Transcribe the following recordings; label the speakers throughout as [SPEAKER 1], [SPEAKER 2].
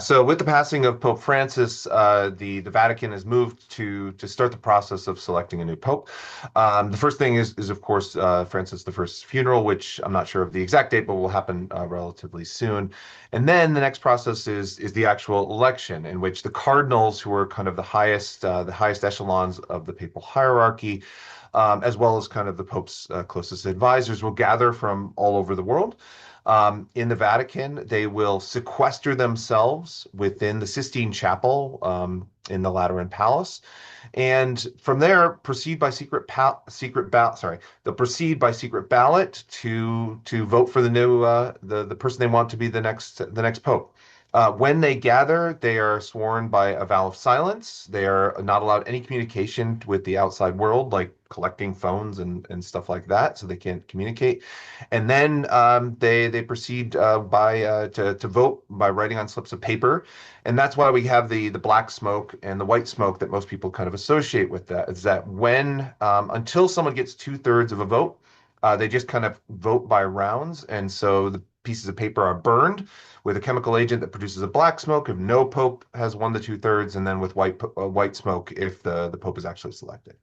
[SPEAKER 1] So with the passing of Pope Francis, the Vatican has moved to start the process of selecting a new pope. The first thing is of course Francis the First's funeral, which I'm not sure of the exact date, but will happen relatively soon. And then the next process is the actual election, in which the cardinals, who are kind of the highest echelons of the papal hierarchy, as well as kind of the Pope's closest advisors, will gather from all over the world. In the Vatican, they will sequester themselves within the Sistine Chapel in the Lateran Palace, and from there proceed by secret ballot. Sorry, they'll proceed by secret ballot to vote for the person they want to be the next pope. When they gather, they are sworn by a vow of silence. They are not allowed any communication with the outside world, like collecting phones and stuff like that, so they can't communicate. And then they proceed to vote by writing on slips of paper, and that's why we have the black smoke and the white smoke that most people kind of associate with that. Is that when until someone gets two-thirds of a vote, they just kind of vote by rounds, and so the pieces of paper are burned with a chemical agent that produces a black smoke if no pope has won the two-thirds, and then with white smoke if the pope is actually selected.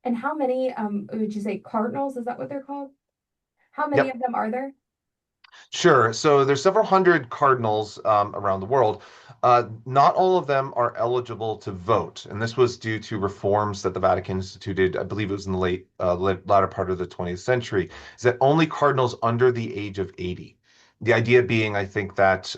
[SPEAKER 2] And how many, would you say cardinals? Is that what they're called? How many
[SPEAKER 1] Yep.
[SPEAKER 2] of them are there?
[SPEAKER 1] Sure. So there's several hundred cardinals around the world. Not all of them are eligible to vote, and this was due to reforms that the Vatican instituted. I believe it was in the latter part of the 20th century. Is that only cardinals under the age of 80? The idea being, I think that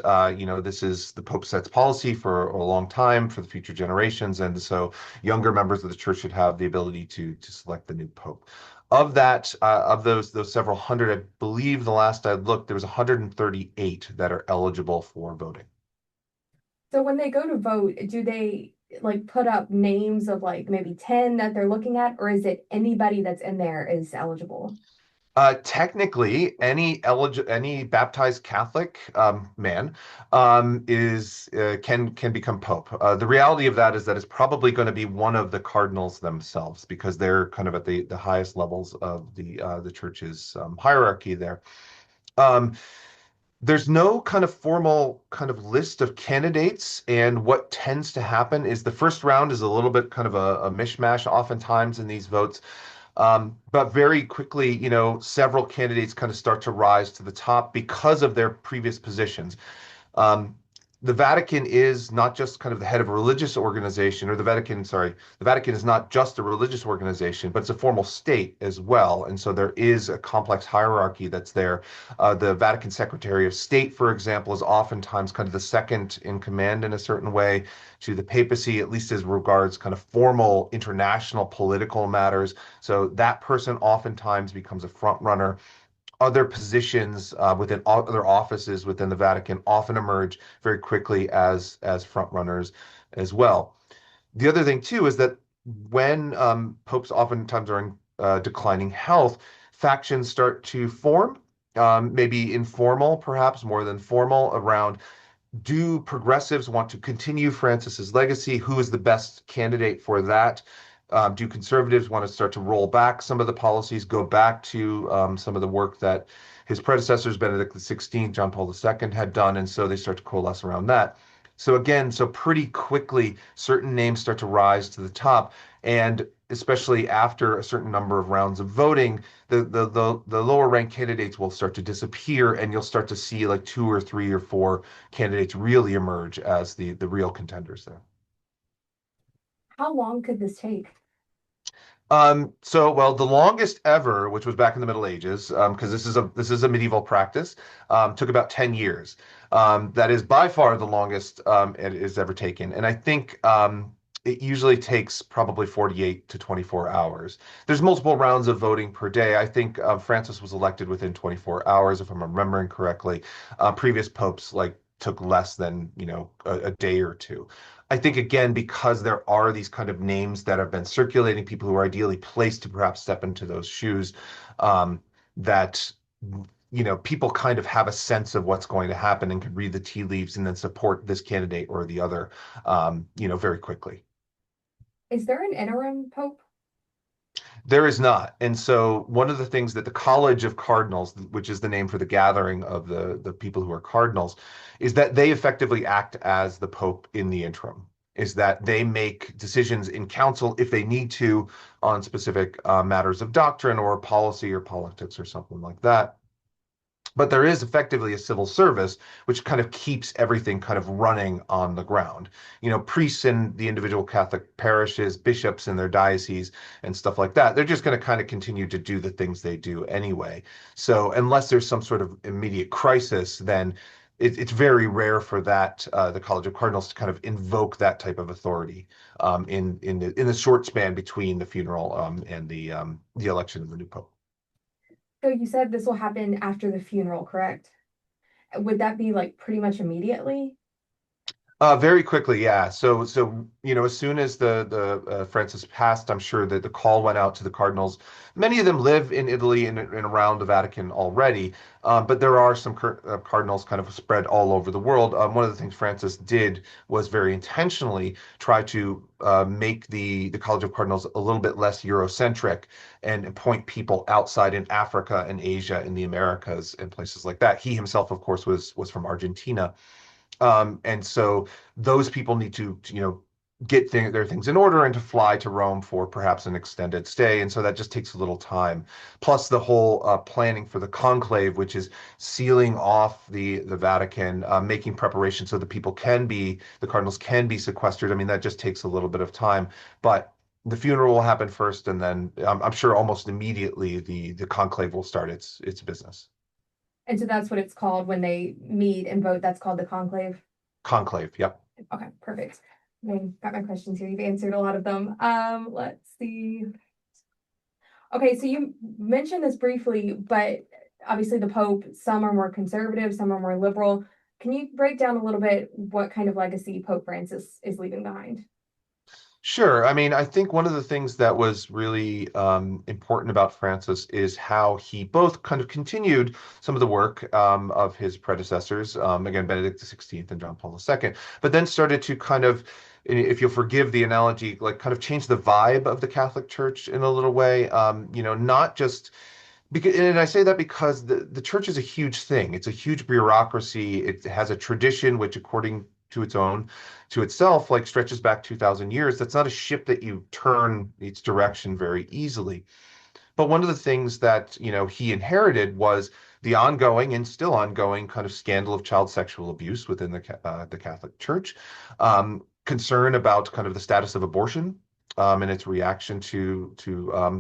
[SPEAKER 1] this is the Pope sets policy for a long time for the future generations, and so younger members of the church should have the ability to select the new Pope. Of those several hundred, I believe the last I looked, there was 138 that are eligible for voting.
[SPEAKER 2] So when they go to vote, do they like put up names of like maybe 10 that they're looking at, or is it anybody that's in there is eligible?
[SPEAKER 1] Technically, any baptized Catholic man is can become pope. The reality of that is that it's probably going to be one of the cardinals themselves, because they're kind of at the highest levels of the church's hierarchy there. Um, there's no kind of formal kind of list of candidates, and what tends to happen is the first round is a little bit kind of a mishmash oftentimes in these votes. But very quickly, several candidates kind of start to rise to the top because of their previous positions. Um, the Vatican is not just kind of the head of a religious organization, or the Vatican is not just a religious organization, but it's a formal state as well. And so there is a complex hierarchy that's there. The Vatican Secretary of State, for example, is oftentimes kind of the second in command in a certain way to the papacy, at least as regards kind of formal international political matters. So that person oftentimes becomes a front runner. Other positions within other offices within the Vatican often emerge very quickly as front runners as well. The other thing too is that when popes oftentimes are in declining health, factions start to form, maybe informal, perhaps more than formal, around do progressives want to continue Francis's legacy? Who is the best candidate for that? Do conservatives want to start to roll back some of the policies, go back to some of the work that his predecessors, Benedict XVI, John Paul II, had done? And so they start to coalesce around that. So again, so pretty quickly, certain names start to rise to the top. And especially after a certain number of rounds of voting, the lower ranked candidates will start to disappear, and you'll start to see like two or three or four candidates really emerge as the real contenders there.
[SPEAKER 2] How long could this take?
[SPEAKER 1] Well, the longest ever, which was back in the Middle Ages, because this is a medieval practice, took about 10 years. That is by far the longest it is ever taken, and I think it usually takes probably 48 to 24 hours. There's multiple rounds of voting per day. I think Francis was elected within 24 hours, if I'm remembering correctly. Previous popes like took less than a day or two. I think again, because there are these kind of names that have been circulating, people who are ideally placed to perhaps step into those shoes, that people kind of have a sense of what's going to happen and can read the tea leaves and then support this candidate or the other, very quickly.
[SPEAKER 2] Is there an interim pope?
[SPEAKER 1] There is not. And so one of the things that the College of Cardinals, which is the name for the gathering of the people who are cardinals, is that they effectively act as the Pope in the interim. Is that they make decisions in council if they need to on specific matters of doctrine or policy or politics or something like that. But there is effectively a civil service which kind of keeps everything kind of running on the ground. Priests in the individual Catholic parishes, bishops in their dioceses, and stuff like that, they're just going to kind of continue to do the things they do anyway. So unless there's some sort of immediate crisis, then it's very rare for that the College of Cardinals to kind of invoke that type of authority in the short span between the funeral and the election of the new pope.
[SPEAKER 2] So you said this will happen after the funeral, correct? Would that be like pretty much immediately?
[SPEAKER 1] Very quickly, yeah. So as soon as the Francis passed, I'm sure that the call went out to the cardinals. Many of them live in Italy and around the Vatican already, but there are some cardinals kind of spread all over the world. One of the things Francis did was very intentionally try to make the College of Cardinals a little bit less Eurocentric and appoint people outside in Africa and Asia and the Americas and places like that. He himself, of course, was from Argentina. And so those people need to get their things in order and to fly to Rome for perhaps an extended stay. And so that just takes a little time. Plus the whole planning for the conclave, which is sealing off the Vatican, making preparations so the cardinals can be sequestered. I mean, that just takes a little bit of time. But the funeral will happen first, and then I'm sure almost immediately the conclave will start its business.
[SPEAKER 2] And so that's what it's called when they meet and vote. That's called the conclave.
[SPEAKER 1] Conclave, yep.
[SPEAKER 2] Okay, perfect. I got my questions here. You've answered a lot of them. Let's see. Okay, so you mentioned this briefly, but obviously the Pope, some are more conservative, some are more liberal. Can you break down a little bit what kind of legacy Pope Francis is leaving behind?
[SPEAKER 1] Sure. I mean, I think one of the things that was really important about Francis is how he both kind of continued some of the work of his predecessors, again, Benedict XVI and John Paul II, but then started to kind of, if you'll forgive the analogy, like kind of change the vibe of the Catholic Church in a little way. Not just because, and I say that because the church is a huge thing. It's a huge bureaucracy. It has a tradition which, according to itself, like stretches back 2,000 years. That's not a ship that you turn its direction very easily. But one of the things that, he inherited was the ongoing and still ongoing kind of scandal of child sexual abuse within the Catholic Church, concern about kind of the status of abortion. And its reaction to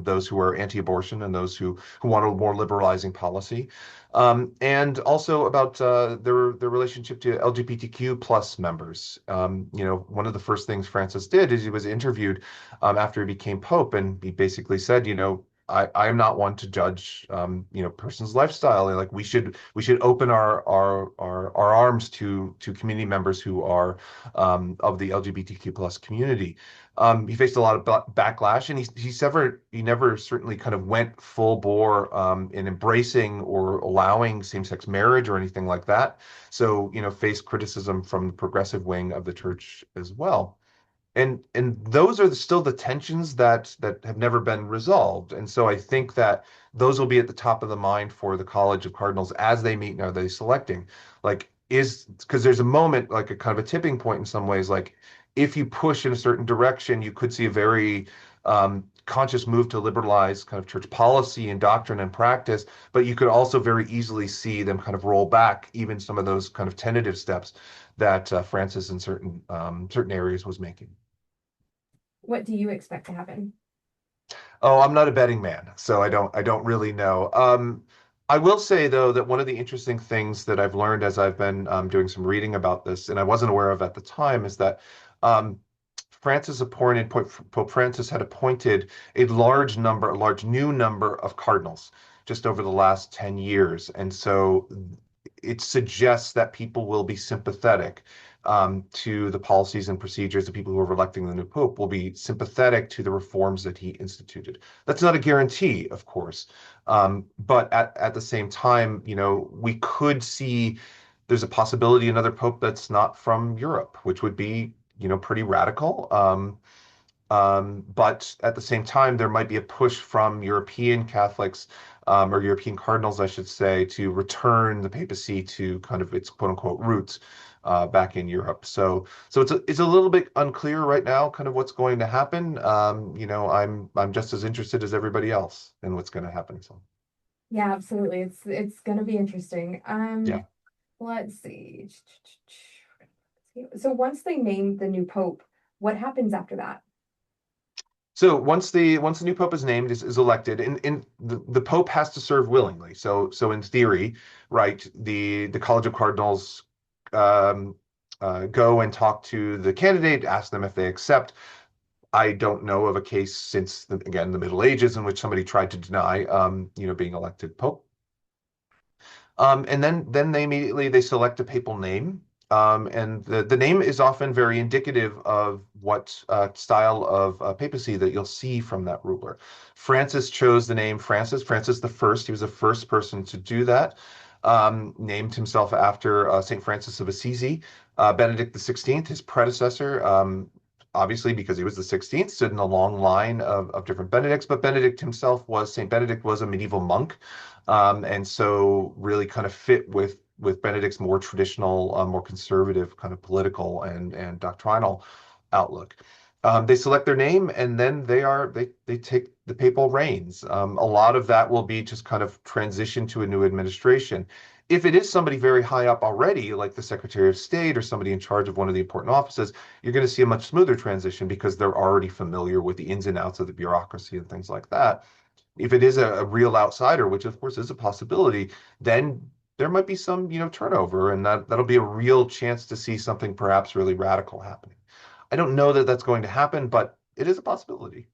[SPEAKER 1] those who are anti-abortion and those who want a more liberalizing policy, and also about their relationship to LGBTQ plus members. One of the first things Francis did is he was interviewed after he became Pope, and he basically said, I am not one to judge, person's lifestyle. Like we should open our arms to community members who are of the LGBTQ plus community. He faced a lot of backlash, and he never certainly kind of went full bore in embracing or allowing same-sex marriage or anything like that. So, faced criticism from the progressive wing of the church as well. And those are still the tensions that have never been resolved. And so I think that those will be at the top of the mind for the College of Cardinals as they meet and are they selecting. Like, is because there's a moment, like a kind of a tipping point in some ways. Like, if you push in a certain direction, you could see a very conscious move to liberalize kind of church policy and doctrine and practice, but you could also very easily see them kind of roll back even some of those kind of tentative steps that Francis in certain areas was making.
[SPEAKER 2] What do you expect to happen?
[SPEAKER 1] Oh, I'm not a betting man, so I don't really know. I will say though that one of the interesting things that I've learned as I've been doing some reading about this, and I wasn't aware of at the time, is that um, Pope Francis had appointed a large new number of cardinals just over the last 10 years, and so it suggests that people will be sympathetic to the policies and procedures. The people who are electing the new pope will be sympathetic to the reforms that he instituted. That's not a guarantee, of course, but at the same time, we could see there's a possibility another pope that's not from Europe, which would be, pretty radical. But at the same time, there might be a push from European Catholics, or European cardinals, I should say, to return the papacy to kind of its quote unquote roots back in Europe. So it's a little bit unclear right now, kind of what's going to happen. I'm just as interested as everybody else in what's going to happen. So
[SPEAKER 2] Yeah, absolutely. It's gonna be interesting.
[SPEAKER 1] yeah.
[SPEAKER 2] Let's see. So once they name the new pope, what happens after that?
[SPEAKER 1] So once the new pope is named, is elected, in the pope has to serve willingly. So in theory, right, the College of Cardinals um, go and talk to the candidate, ask them if they accept. I don't know of a case since again the Middle Ages in which somebody tried to deny being elected pope. And then they immediately they select a papal name. And the name is often very indicative of what style of papacy that you'll see from that ruler. Francis chose the name Francis the First. He was the first person to do that. Named himself after Saint Francis of Assisi. Benedict the 16th, his predecessor, obviously because he was the 16th, stood in a long line of different Benedicts. But Saint Benedict was a medieval monk, and so really kind of fit with Benedict's more traditional, more conservative kind of political and doctrinal outlook. They select their name, and then they take the papal reins. A lot of that will be just kind of transition to a new administration. If it is somebody very high up already, like the Secretary of State or somebody in charge of one of the important offices, you're going to see a much smoother transition because they're already familiar with the ins and outs of the bureaucracy and things like that. If it is a real outsider, which of course is a possibility, then there might be some, turnover, and that'll be a real chance to see something perhaps really radical happening. I don't know that that's going to happen, but it is a possibility.